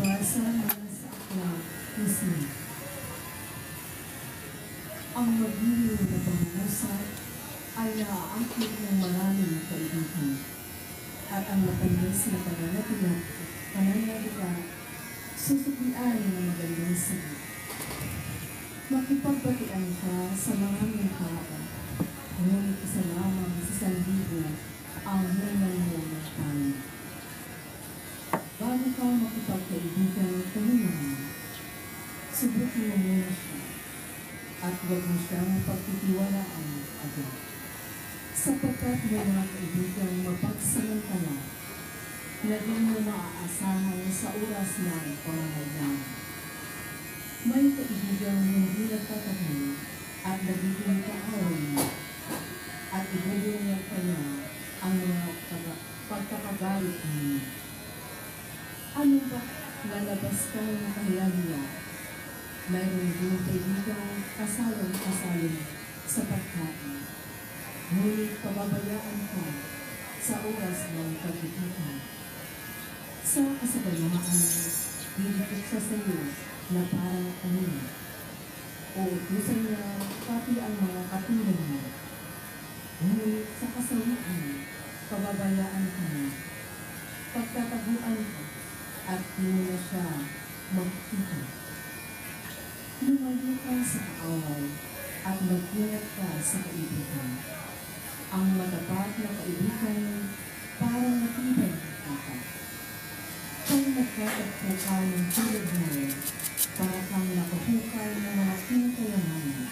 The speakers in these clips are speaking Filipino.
Pagbasa mula sa aklat ni Smith. Ang magiliw na pangusap ay naaakit ng maraming kaibigan at ang matamis na pananaliga susuklian ng magandang sagot. Makipagbatian ka sa maraming tao, ngunit isa lamang sa sandibo ang hinang mo ng tayo. Bago ka makipagkaibigan kanuman, subukin mo muna siya at huwag mo siyang pagtitiwalaan agad. Sapagkat may mga kaibigang mapagsamantala na di mo maaasahan sa oras ng pangangailangan. May kaibigang hindi nagtatagal at nagiging kaaway at ibubulungan ka niya ang mga pagkakagalit niya. Ano ba lalabas ka ng kahiyahiya? Mayroon din kaibigang kasalong-kasalong sa pagkain. Ngunit pababayaan ka sa oras ng pagkikita. Sa kasaganaan, didikit siya sa iyo na parang kanina. O utusan niya pati ang mga katulad niya. Ngunit sa kasawian, pababayaan ka niya. Pagtataguan ka at di mo na siya makikita. Lumayo ka sa kaaway at mag-ingat ka sa kaibigan. Ang matapat na kaibigan parang matibay ng kapal. Kung nagkatagpo ka ng tulad mo, para kang nakahukay ng mga pinakayamanan.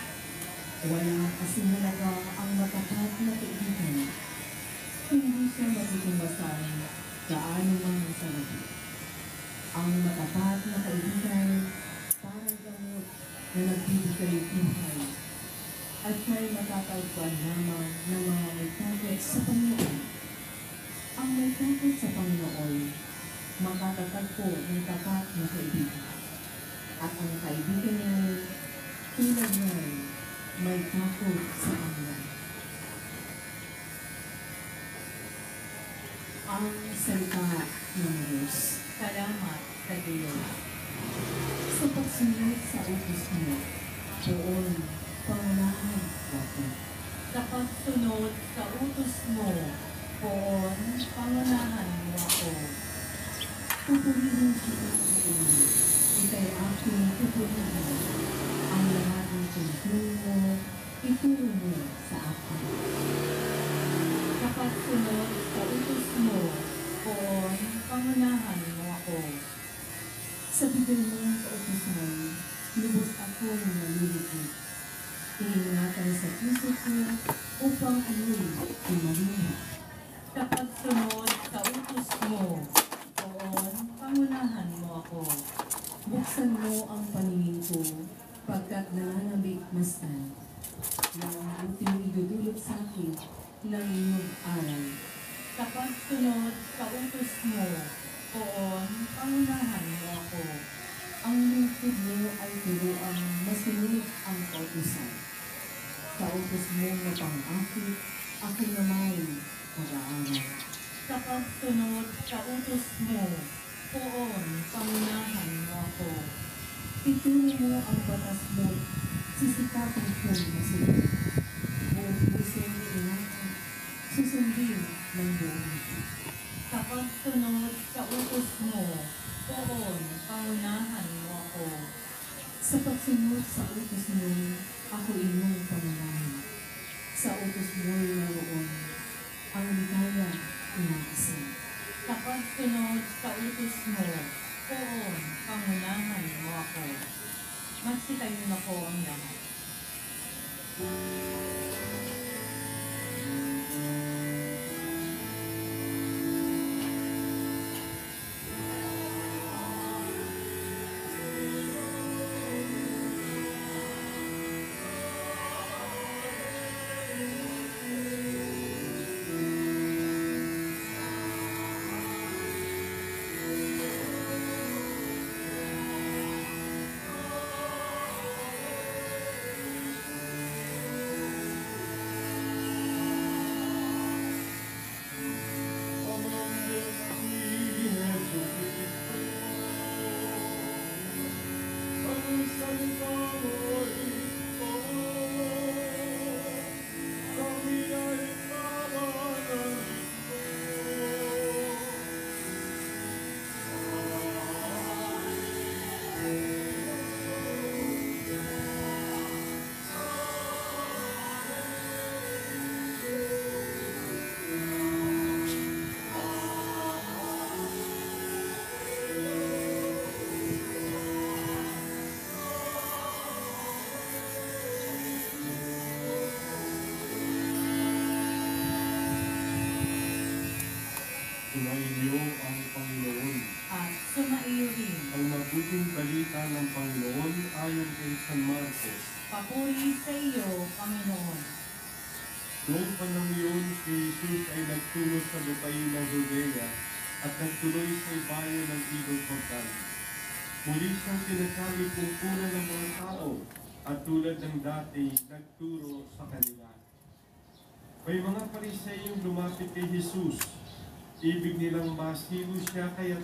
Wala kasing halaga ang matapat na kaibigan. Hindi siya matitimbasan gaano man sa labi. Ang matapat na kaibigan parang gamot na nagbibigay buhay at siya'y matatagpuan lamang ng mga may takot sa Panginoon. Ang may takot sa Panginoon, makatatagpo ng tapat na kaibigan. At ang kaibigan niya, tulad niya, may takot sa Kanya. Ang salita ng Diyos. Salamat sa Diyos. Sa pagsunod sa utos mo, doon pangunahan ako. Sa pagsunod sa utos mo, poon, pangunahan mo ako. Pupurihin kita sa iyo. Ika'y aking pupurihin. Ang lahat ng tungkol mo, ituro mo sa akin. Sa pagsunod sa utos mo, poon, pangunahan mo ako. Sa bigay mo ng kautusan, lubos akong nalilipit. Iingatan sa puso ko upang anu'y imalinga. Sa pagsunod sa utos mo, poon, pangunahan mo ako. Buksan mo ang paningin ko pagkat nananabik masdan. Nang buting idudulot sa akin ng iyong aral. Sa pagsunod sa utos mo, poon, pangunahan mo ako. Ang lingkod mo ay turuang masunod ang kautusan. Sa utos mo na pang-akit, ako naman mag-aaral. Sa pagsunod sa utos mo, poon, pangunahan mo ako. Ituro mo ang batas mo, sisikapin kong masunod. Buong puso mo ingatan, susundin ng buong ito. Sa pagsunod sa utos mo, poon, pangunahan mo ako. Sa pagsunod sa utos mo, ako iyong pangunahan. Sa utos mo naroon, ang ligaya inaasin. Sa pagsunod sa utos mo, poon, pangunahan mo ako. Magsitayo na po ang lahat. Sumainyo ang Panginoon. at sumaiyo rin. Ang mabuting balita ng Panginoon ayon kay San Marcos. Papuri sa iyo, Panginoon. Noong panahon yun, si Jesus ay nagtungo sa lupain ng Judea at nagtuloy sa ibayo ng Ilog Jordan. Muli siyang tinatawag kumpunan ng mga tao at tulad ng dati, nagturo sa kanila. May mga Pariseyong lumapit kay Jesus. Ibig nilang masilo siya kaya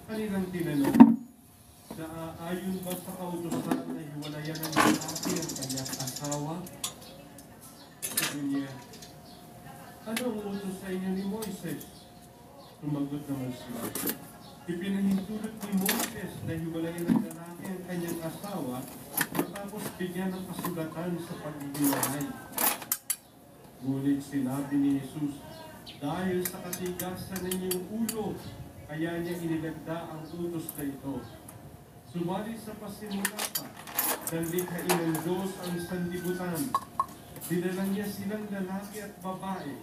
kanilang tinanong, naaayon ba sa kautusan na hiwalayan ng lalaki ang kanyang asawa? Sabi niya, ano ang utos sa inyo ni Moises? Sumagot naman sila, ipinahintulot ni Moises na hiwalayan ng lalaki ang kanyang asawa matapos bigyan ng kasulatan sa paghihiwalay. Ngunit sinabi ni Jesus, dahil sa katigasan ng iyong ulo, kaya niya inilagda ang utos na ito. Subalit sa pasimulata, ng likhain ng Diyos ang sanlibutan, dinalang niya silang lalaki at babae.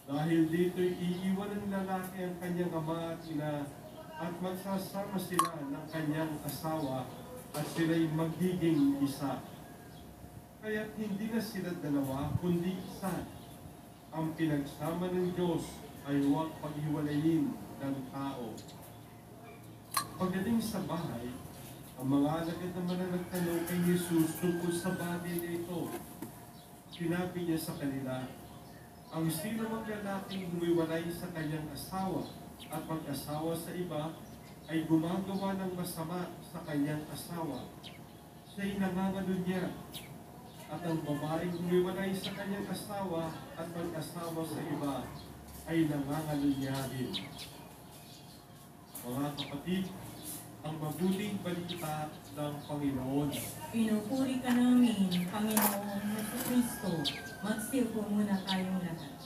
Dahil dito'y iiwan ng lalaki ang kanyang ama at ina at magsasama sila ng kanyang asawa at sila'y magiging isa. Kaya't hindi na sila dalawa, kundi isa. Ang pinagsama ng Diyos ay huwag paghiwalayin ng tao. Pagdating sa bahay, ang mga alagad naman na nagtanong kay Jesus tungkol sa bagay na ito. Sinabi niya sa kanila, ang sino mang lalaking humiwalay sa kanyang asawa at mag-asawa sa iba ay gumagawa ng masama sa kanyang asawa. Siya'y nangangalo niya. At ang babaeng humiwalay sa kanyang asawa at mag-asawa sa iba ay nangangalo niya rin. Mga kapatid, ang mabuting balita ng Panginoon. Pinupuri ka namin, Panginoong Jesucristo. Magsilpo muna tayong lahat.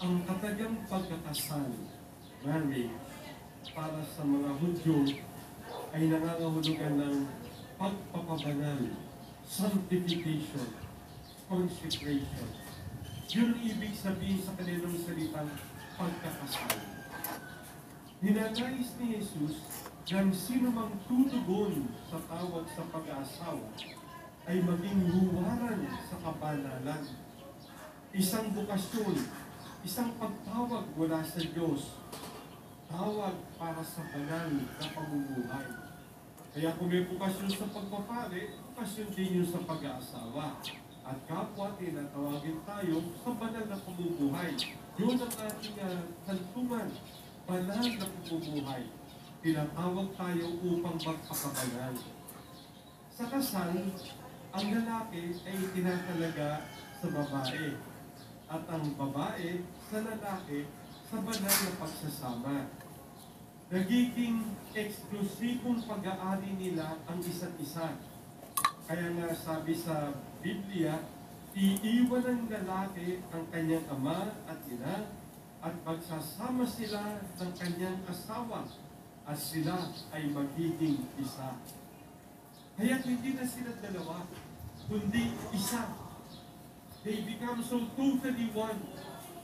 Ang katagang pagkakasal, marriage, para sa mga Hudyo ay nangangahulugan ng pagpapabanal, sanctification, consecration. Yun ang ibig sabihin sa kanilang salitang pagkakasal. Ninanais ni Jesus ng sino mang tutugon sa tawag sa pag-aasawa ay maging huwaran sa kabanalan. Isang bukasyon, isang pagtawag mula sa Diyos, tawag para sa banal na pamumuhay. Kaya kung may bukasyon sa pagpapari, bukasyon din yun sa pag-aasawa. At kapwa, tinatawagin tayo sa banal na pamumuhay. Yun ang ating kantungan, banal na pamumuhay. Tinatawag tayo upang magpakabanal. Sa kasal, ang lalaki ay tinatalaga sa babae. At ang babae sa lalaki sa banal na pagsasama. Nagiging eksklusibong pag-aari nila ang isa't isa. Kaya nga sabi sa Biblia, iiwan ng lalaki ang kanyang ama at ina at magsasama sila ng kanyang asawa at sila ay magiging isa. Kaya hindi na sila dalawa, kundi isa. They become so totally one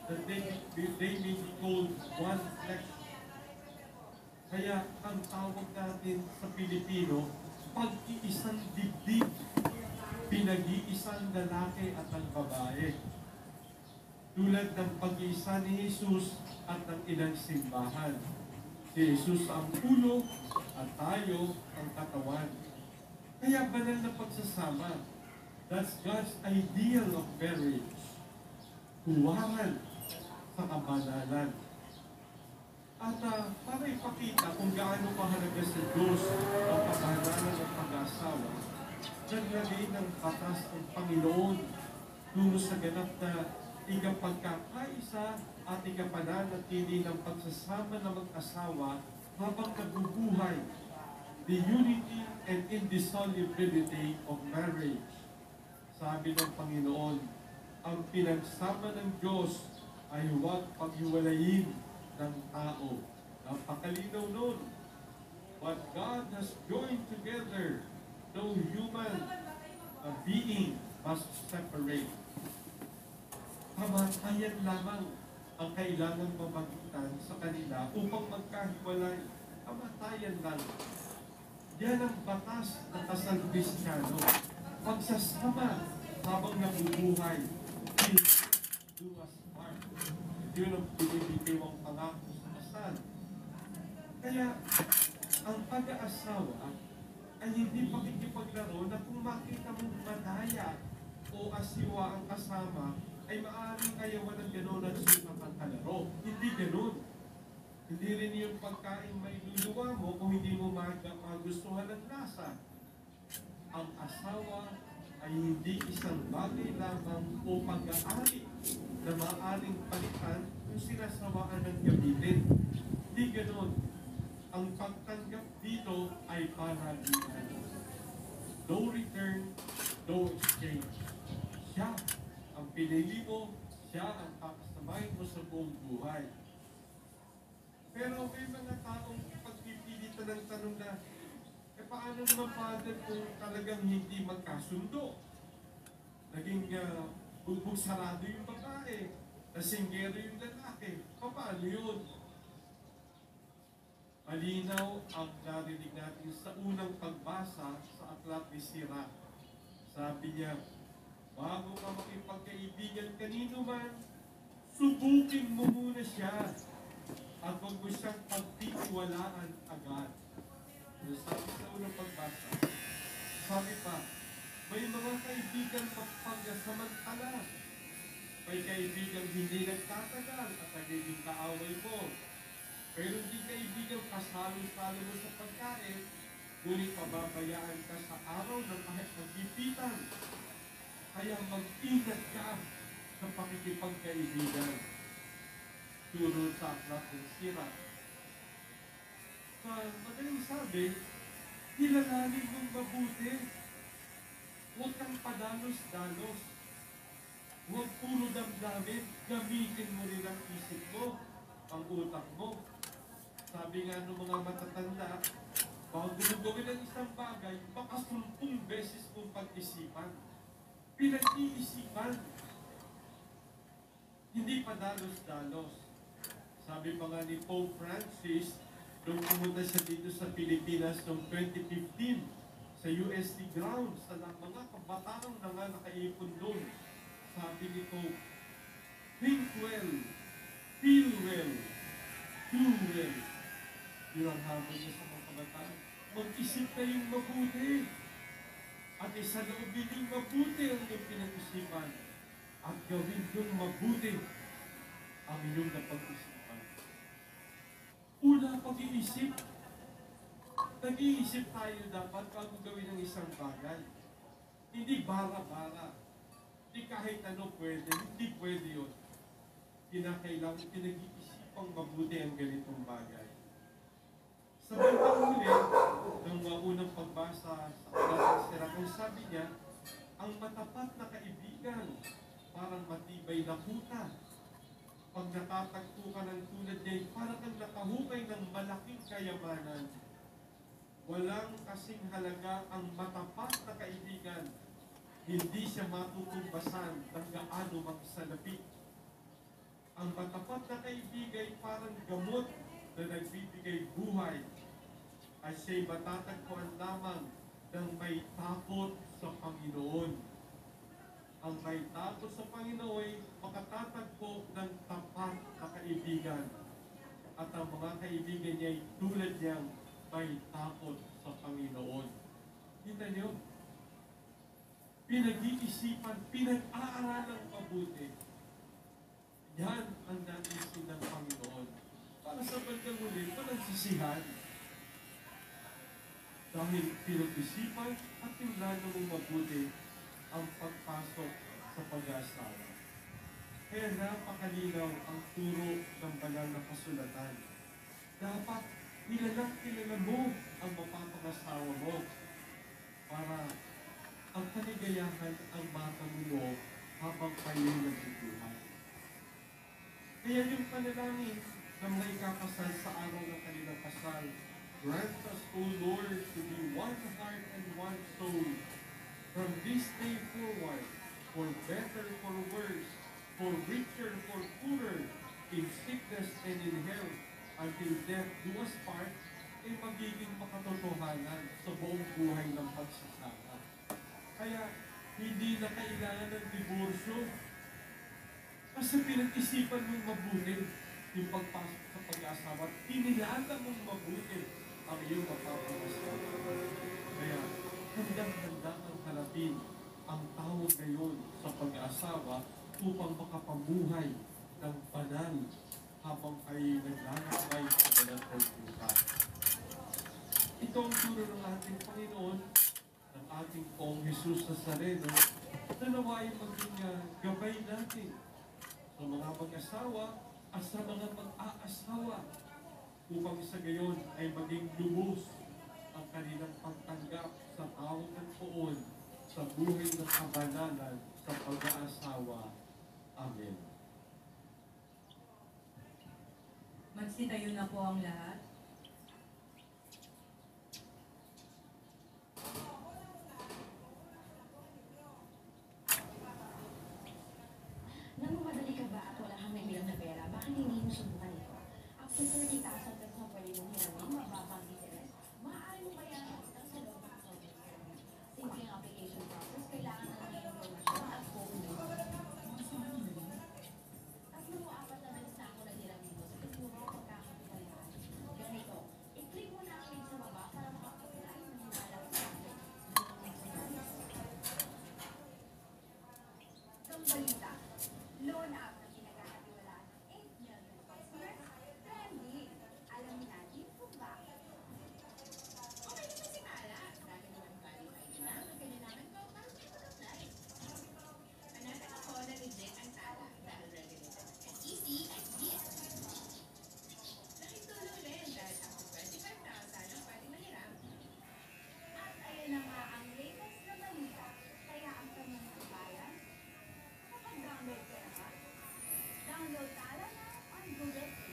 that they may be called one flesh. Kaya ang tawag natin sa Pilipino, pag-iisang dibdib, pinag-iisang lalaki at ang babae. Tulad ng pag-iisa ni Jesus at ng ilang simbahan. Si Jesus ang ulo at tayo ang katawan. Kaya banal na pagsasama. That's God's ideal of marriage. Huwaran sa kabanalan. At para ipakita kung gaano kahalaga sa Diyos ang kabanalan ng pag-aasawa, naglagay ng batas ang Panginoon tungo sa ganap na ikapagkakaisa at ikapananatili ng pagsasama ng mag-asawa habang nabubuhay, the unity and indissolubility of marriage. Sabi ng Panginoon, ang pinagsama ng Diyos ay huwag paghiwalayin ng tao. Napakalinaw nun. What God has joined together, no human being must separate. Kamatayan lamang ang kailangan mamagitan sa kanila upang magkahiwalay. Kamatayan lang. Yan ang batas ng kasal Kristiyano. Pagsasama habang nabubuhay. Till do us part. Yun ang binibitiwang pangako sa kasal. Kaya, ang pag-aasawa ay hindi pakikipaglaro na kung makita mong madaya o asiwa ang kasama, ay maaaring ayawan ng gano'n at sunang ang kalaro. Hindi gano'n. Hindi rin yung pagkain may luluwa mo kung hindi mo magustuhan ng lasa. Ang asawa ay hindi isang bagay lamang o pag-aari na maaaring palitan kung sinasawaan ng gamitin. Hindi gano'n. Ang pagtanggap dito ay paragitan. No return, no exchange. Siya ang pinili mo, siya ang pakasamahin mo sa buong buhay. Pero may mga taong pagpipilitan ng tanong na, paano naman, Father, kung talagang hindi magkasundo? Naging bugbog sarado yung babae, nasinggero yung lalaki. Paano yun? Malinaw ang narinig natin sa unang pagbasa sa aklat ni Sirach. Sabi niya, bago ka makipagkaibigan kanino man, subukin mo muna siya at huwag mo siyang pagtitiwalaan agad. Sabi sa unang pagbasa, sabi pa, may mga kaibigan mapagsamantala. May kaibigan hindi nagtatagal at nagiging kaaway mo. Pero hindi kaibigan kasalo-salo mo sa pagkain, ngunit pababayaan ka sa araw ng kahit magpipitan. Kaya mag-ingat ka sa pakikipagkaibigan. Turo sa aklat ng Sirach. Madaling sabi, kilalanin mong mabuti. Huwag kang padalos-dalos. Huwag puro damdamin. Gamitin mo rin ang isip mo, ang utak mo. Sabi nga ng mga matatanda, bago mo gawin ang isang bagay, baka 10 beses mong pag-isipan. Pinag-iisipan. Hindi padalos-dalos. Sabi pa nga ni Pope Francis, nung pumunta siya dito sa Pilipinas noong 2015, sa UST grounds, sa mga kabataang na nga nakaipon doon, sabi ni Pope, think well, feel well, do well. Yun ang hamon niya sa mga kabataan. Mag-isip kayong mabuti. At isaloobin yung mabuti ang iyong pinag-isipan. At gawin yung mabuti ang iyong napag-isipan. Una, pag-iisip. Nag-iisip tayo dapat bago gawin ang isang bagay. Hindi bara-bara. Hindi kahit ano pwede. Hindi pwede yun. Kinakailangan pinag-iisipang mabuti ang ganitong bagay. Sa bandang huli, ng unang pagbasa sa aklat ng Sirach, sabi niya, ang matapat na kaibigan, parang matibay na kuta. Pag natatagpo ka ng tulad niya, parang kang nakahukay ng malaking kayamanan. Walang kasing halaga ang matapat na kaibigan. Hindi siya matutumbasan ng gaano magsalapi. Ang matapat na kaibigan parang gamot na nagbibigay buhay. At siya'y matatagpuan lamang ng may takot sa Panginoon. Ang may takot sa Panginoon ay makatatagpo ng tapat na kaibigan. At ang mga kaibigan niya ay tulad niyang may takot sa Panginoon. Kita niyo? Pinag-iisipan, pinag-aaralang mabuti. Yan ang naisin ng Panginoon. Para sa bandang huli, walang sisihan. Dahil pinag-isipan at tinlano mong mabuti ang pagpasok sa pag-aasawa. Kaya napakalinaw ang turo ng banal na kasulatan. Dapat kilala mo ang mapapangasawa mo para ang kaligayahan ang matangulo habang kayo nagbubuhay. Kaya yung panalangin ng may kakasal sa araw ng kanilang kasal, grant us, O Lord, to be one heart and one soul from this day forward, for better, for worse, for richer, for poorer, in sickness and in health, until death do us part, ay magiging makatotohanan sa buong buhay ng pagsasama. Kaya, hindi na kailangan ng diborsyo. Kasi pinag-isipan mong mabuti yung pagpasok sa pag-aasawa at inilala mong mabuti ang iyong mapapangasawa. Kaya, handang-handa kang harapin ang tawag ngayon sa pag-aasawa upang makapamuhay ng banal habang ay naglalakbay sa banal pagbukas. Ito ang turo ng ating Panginoon, ng ating Pong Jesus Nazareno, na naway maging gabay natin sa mga mag-asawa at sa mga mag-aasawa upang sa gayon ay maging lubos ang kanilang pagtanggap sa tawag ng poon sa buhay ng kabanalan sa pag-aasawa. Amen. Magsitayo na po ang lahat. Nagmamadali ka ba at wala kang may bilang na pera? Bakit hindi mo subukan ito? Up to 30,000 pesos ang pwede mong hiramin, mababang interest. Maaari mo bayaran ang utang sa loob ng 7 years. Simple ang application process, kailangan na lang ng informasyon at phone number. Tatlo o apat na beses na ako naghiramin mo sa tuturo ang pagkakapitalaan. Ganito, i-click mo na ang link sa baba para makapag-apply ng hinalang sa akin. Kambalita, loan app na pinagkakatiwalaan ng 8 million customers, trending. Alam natin kung bakit. Okay naman si Mala. Dahil naman qualified na ang kailangan ko para mag-apply. Panatag ako na reject ang tala dahil regulated and easy and yes. Nakitulong rin dahil up to 25,000 ang pwede mahiram. At ayun na nga ang latest na balita. Kaya ang kamang bayan, kapag-download ka na ba? Download Tala na on Google Play.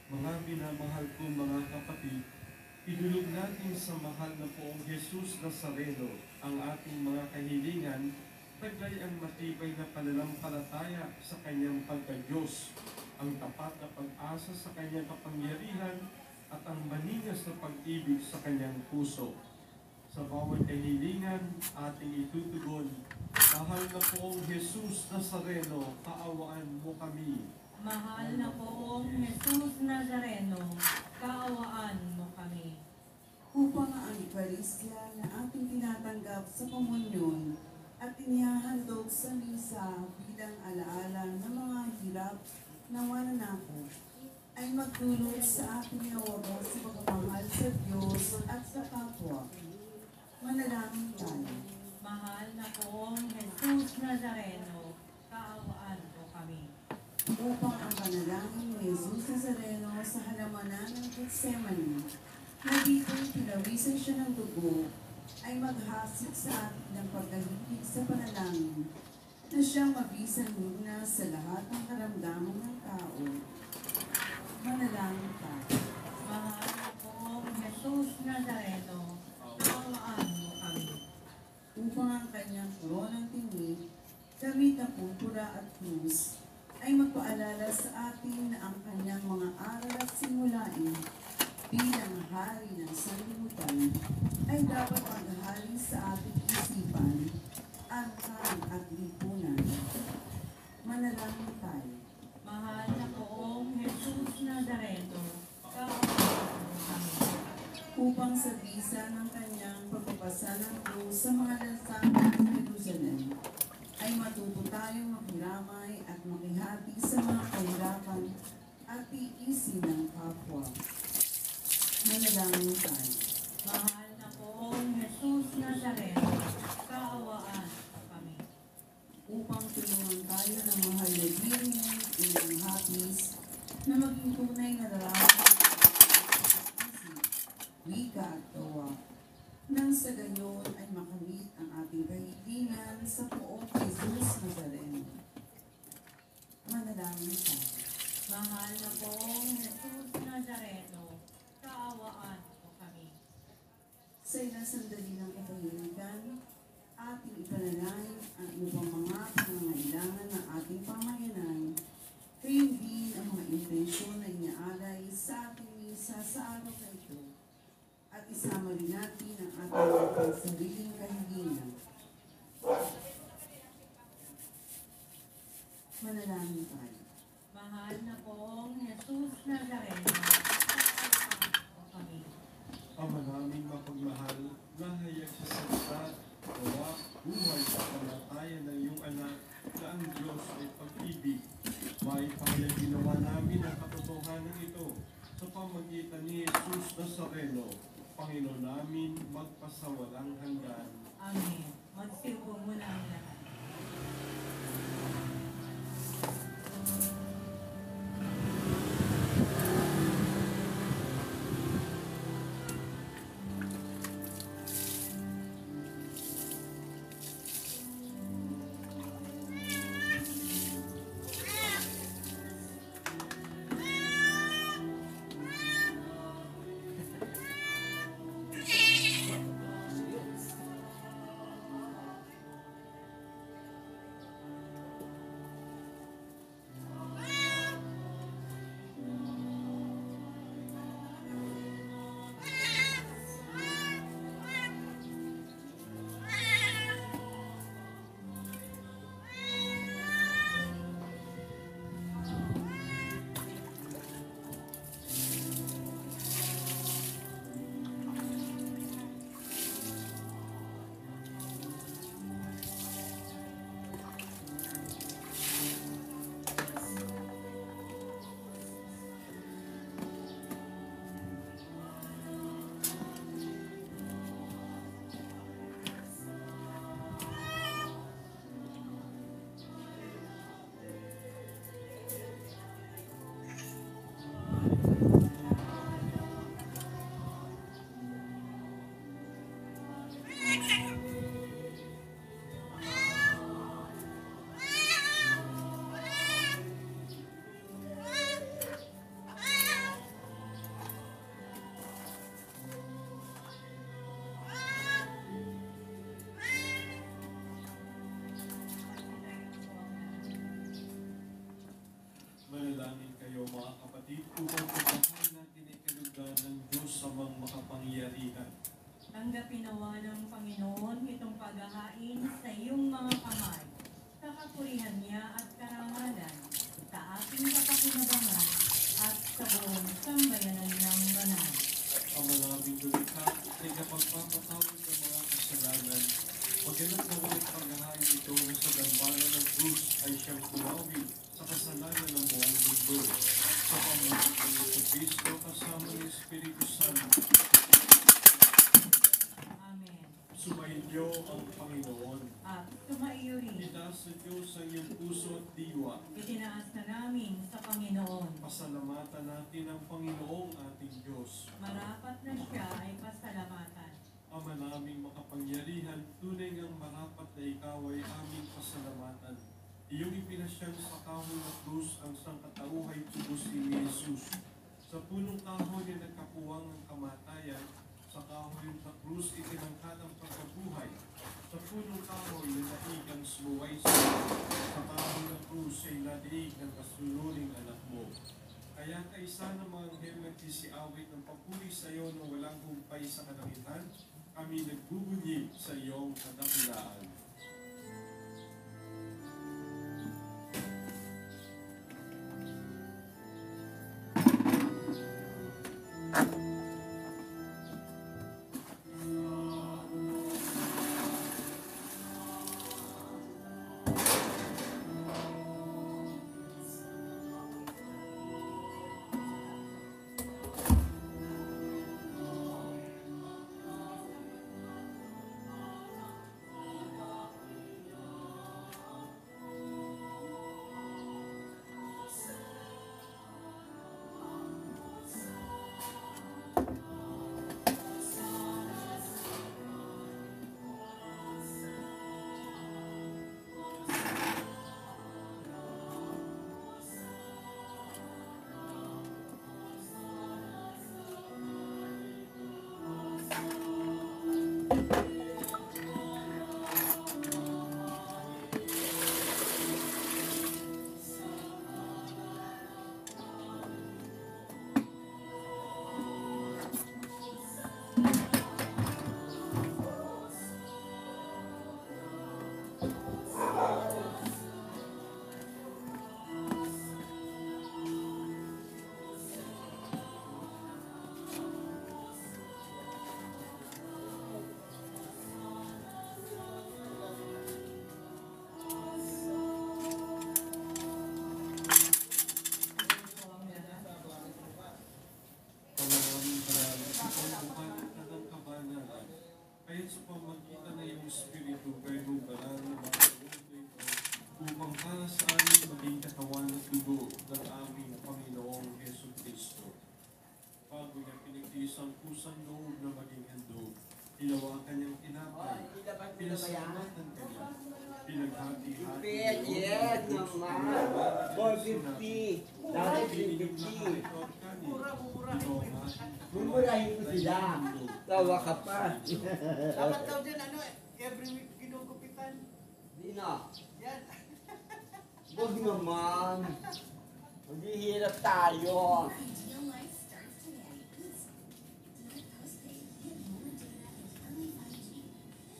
Mga minamahal ko mga kapatid, idulog natin sa mahal na Poong Jesus Nazareno ang ating mga kahilingan, taglay ang matibay na pananampalataya sa kanyang pagka-Diyos, ang tapat na pag-asa sa kanyang kapangyarihan at ang maningas na pag-ibig sa kanyang puso. Sa bawat kahilingan, ating itutugon, mahal na Poong Jesus Nazareno, kaawaan mo kami. Mahal na poong Jesus Nazareno, kaawaan mo kami. Upang ang Eucharistia na ating tinatanggap sa komunyon at inihahandog sa misa bilang alaala ng mga hirap na mananako ay magdulot sa ating nawagan sa pagmamahal sa Diyos at sa kapwa. Manalangin tayo. Mahal na poong Jesus Nazareno, kaawaan mo kami. Upang ang panalangin ni Jesus Nazareno sa halamanan ng Gethsemane, na dito'y pinawisan siya ng dugo, ay maghasik sa atin ng pagkahigit sa panalangin, na siyang mabisan muna sa lahat ng karamdaman ng tao. Manalangin tayo. Mahal na poong Jesus Nazareno, kaawaan mo kami. Upang ang kanyang koronang tinig, gamit ang purpura at krus, ay magpaalala sa atin na ang kanyang mga aral at simulain bilang hari ng sanlibutan ay dapat maghari sa ating isipan, angkan at lipunan. Manalangin tayo. Mahal na poong Jesus Nazareno, kaawaan mo kami. Upang sa bisa ng kanyang pagpapasa ng krus sa mga lansangan ng Jerusalem, ay matuto tayong makiramay at makihati sa mga kahirapan at tiisin ng kapwa. Manalangin tayo. Mahal na poong Jesus Nazareno, kaawaan mo kami. Upang tulungan tayo ng mahal na Virgen ilang hapis na maging tunay na lalaki isip, wika at tawa. Nang sa gayon ay makamit ang ating kahilingan sa Poong Jesus Nazareno. Manalangin tayo. Mahal na pong Jesus Nazareno, kaawaan mo kami. Sa ilang sandali ng katahimikan, ating ipanalangin ang ibang mga pangangailangan ng ating pamayanan, gayon din ang mga intensyon na inaalay sa ating misa sa araw na ito. At isama rin natin ang ating pansariling kahilingan. Manalangin tayo. Mahal na pong Jesus Nazareno, kaawaan mo kami. Ama namin mapagmahal, nahayag sa salita, gawa, buhay sa kamatayan ng iyong anak na ang Diyos ay pag-ibig. Maipahayag ginawa namin ang katotohanan ito sa pamagitan ni Jesus Nazareno, Panginoon namin, magpasawalang hanggan. Amen. Magsilpo muna ang lahat. Manalangin kayo mga kapatid upang pagkakaan natin ay kalugdan ng Diyos sa mga makapangyarihan. Tanggapin nawa ng Panginoon itong paghahain sa iyong mga kamay, sa kapurihan niya at karangalan, sa ating kapakinabangan at sa buong sambayanan niyang banal. Ama naming lumikha ay kapagpapatawad ng mga kasalanan. Pagkalat na walang paghahain ito na sa gambanan ng krus ay siyang kumawin sa kasalanan ng buong mundo. Sa pamagitan ng Kristo kasama ng Espiritu Santo. Amen. Sumainyo ang Panginoon. At sumaiyo rin, Itaas sa Diyos ang iyong puso at diwa. itinaas na namin sa Panginoon. Pasalamatan natin ang Panginoong ating Diyos. Marapat na siya ay pasalamatan. Ama naming makapangyarihan, tunay ngang marapat na ikaw ay aming pasalamatan. Iyong ipinasyang sa kahoy na krus ang sangkatauhay tubos ni Jesus. Sa punong kahoy na nagkapuwang ng kamatayan, sa kahoy na krus itinangkad ang pagkabuhay. Sa punong kahoy na naig ang sumuway sa kahoy na krus ay nadiig ng kasuluring anak mo. Kaya kaisa ng mga anghel nagsisiawit ng papuri sa iyo na walang humpay sa kalangitan, kami nagbubunyi sa iyong kadakilaan. Pamaraming maraming ipagbuhat ka ng kabanalan, kaya't sa pamagitan na iyong Espiritu kay Rubalan na makatulog ito, upang para sa amin maging katawan at dugo ng aming Panginoong Yesu Kristo. Bago niya pinagtiis ang kusang loob na maging handog, ginawa ang kanyang tinapay, pinasalamatan kanya, pinaghati-hati. Yes, naman. 450. Dati 350. Mumurahin ko sila. Tawa ka pa. Dapat daw din every week ginugupitan. Di na. Yan. Huwag naman. Maghihirap tayo. Ideal life starts today. Delight postpaid. Get more data and early 5G.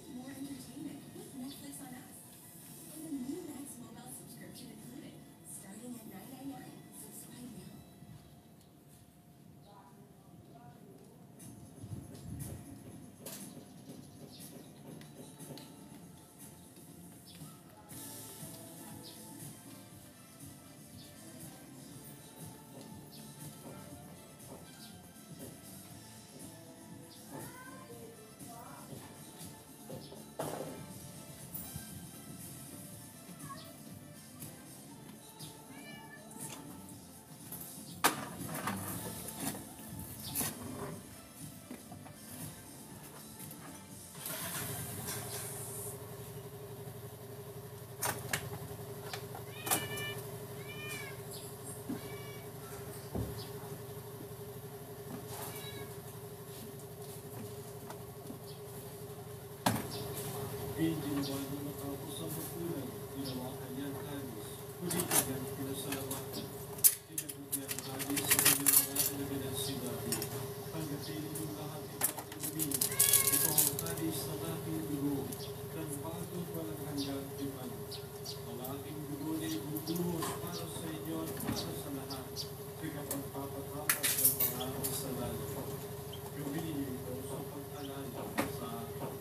And more entertainment with Netflix on us. And the new Max mobile subscription included. Starting at $9.99. Subscribe now. Ginawa niya matapos ang magulang, ginawa kanyang anis, kulit kanyang pinasalamatan. Tinagot niya ang anis sa kanyang mga pinaganan sinabi, tanggapin yung lahat ng aking umin, ito ang anis ng aking dugo, ng bagong walang hanggang tipan. Ang aking dugo na ibubuhos para sa inyo at para sa lahat, sa kapagpapatakas ng mga kasalanan. Gawin niyo ito sa pag-alala sa akin.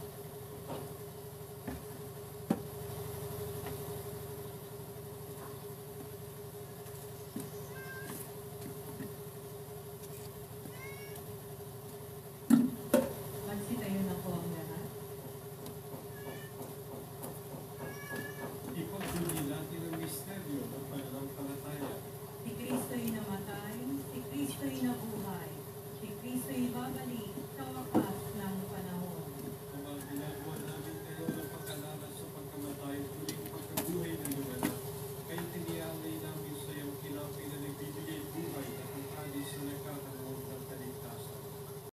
Magsitayo na po ang lahat. Ipagduli natin ang misteryo ng pananampalataya. Si Kristo'y namatay, si Kristo'y nabuhay, si Kristo'y babalik sa wakas